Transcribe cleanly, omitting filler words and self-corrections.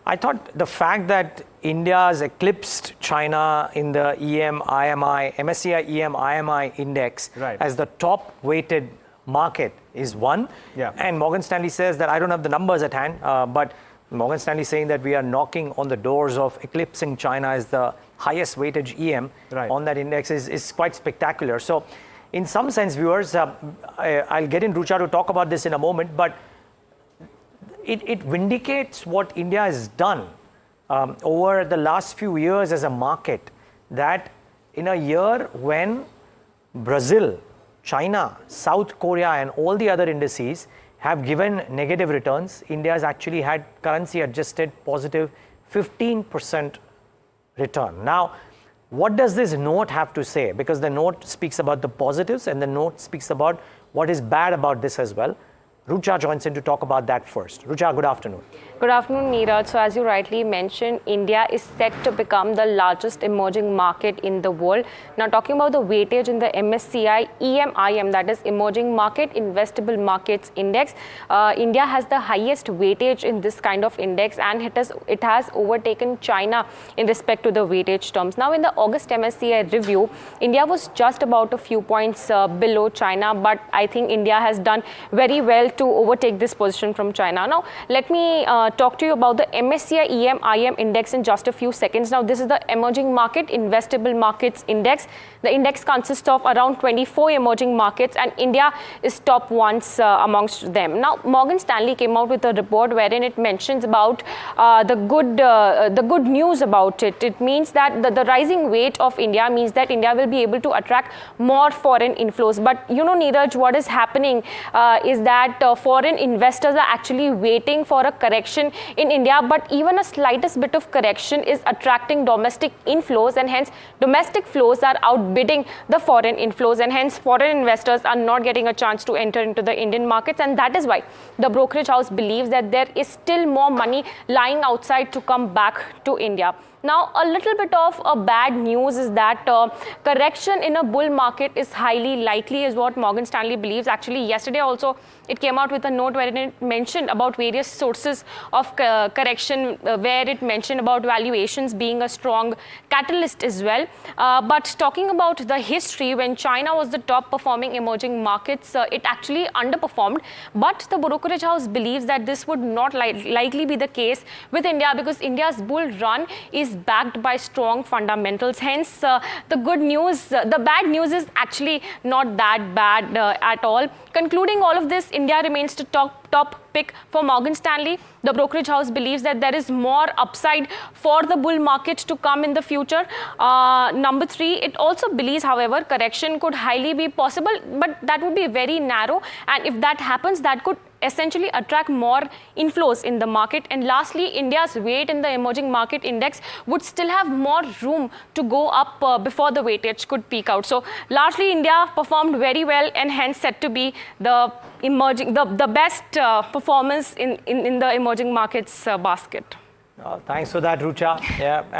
I thought the fact that India has eclipsed China in the MSCI EM-IMI index as the top weighted market is one. Yeah. And Morgan Stanley says that, I don't have the numbers at hand, but Morgan Stanley is saying that we are knocking on the doors of eclipsing China as the highest weightage EM on that index is quite spectacular. So in some sense, viewers, I'll get in Rucha to talk about this in a moment, but it vindicates what India has done over the last few years as a market, that in a year when Brazil, China, South Korea and all the other indices have given negative returns, India has actually had currency adjusted positive 15% return. Now, what does this note have to say? Because the note speaks about the positives and the note speaks about what is bad about this as well. Rucha joins in to talk about that first. Rucha, good afternoon. Good afternoon, Neeraj. So as you rightly mentioned, India is set to become the largest emerging market in the world. Now talking about the weightage in the MSCI EM-IM, that is Emerging Market Investable Markets Index, India has the highest weightage in this kind of index, and it has overtaken China in respect to the weightage terms. Now in the August MSCI review, India was just about a few points below China, but I think India has done very well to overtake this position from China. Now let me talk to you about the MSCI EM-IM index in just a few seconds. Now this is the Emerging Market Investable Markets Index. The index consists of around 24 emerging markets, and India is top ones amongst them. Now Morgan Stanley came out with a report wherein it mentions about the good news about it. It means that the rising weight of India means that India will be able to attract more foreign inflows. But you know, Neeraj, what is happening is that foreign investors are actually waiting for a correction in India, but even a slightest bit of correction is attracting domestic inflows, and hence domestic flows are outbidding the foreign inflows, and hence foreign investors are not getting a chance to enter into the Indian markets. And that is why the brokerage house believes that there is still more money lying outside to come back to India. Now, a little bit of a bad news is that correction in a bull market is highly likely, is what Morgan Stanley believes. Actually, yesterday also, it came out with a note where it mentioned about various sources of correction, where it mentioned about valuations being a strong catalyst as well. But talking about the history, when China was the top performing emerging markets, it actually underperformed. But the brokerage house believes that this would not likely be the case with India, because India's bull run is backed by strong fundamentals. Hence, the bad news is actually not that bad at all. Concluding all of this, India remains the top pick for Morgan Stanley. The brokerage house believes that there is more upside for the bull market to come in the future. Number three, it also believes, however, correction could highly be possible, but that would be very narrow. And if that happens, that could essentially attract more inflows in the market. And lastly, India's weight in the emerging market index would still have more room to go up before the weightage could peak out. So largely, India performed very well and hence set to be the best performance in the emerging markets basket. Thanks for that, Rucha. Yeah.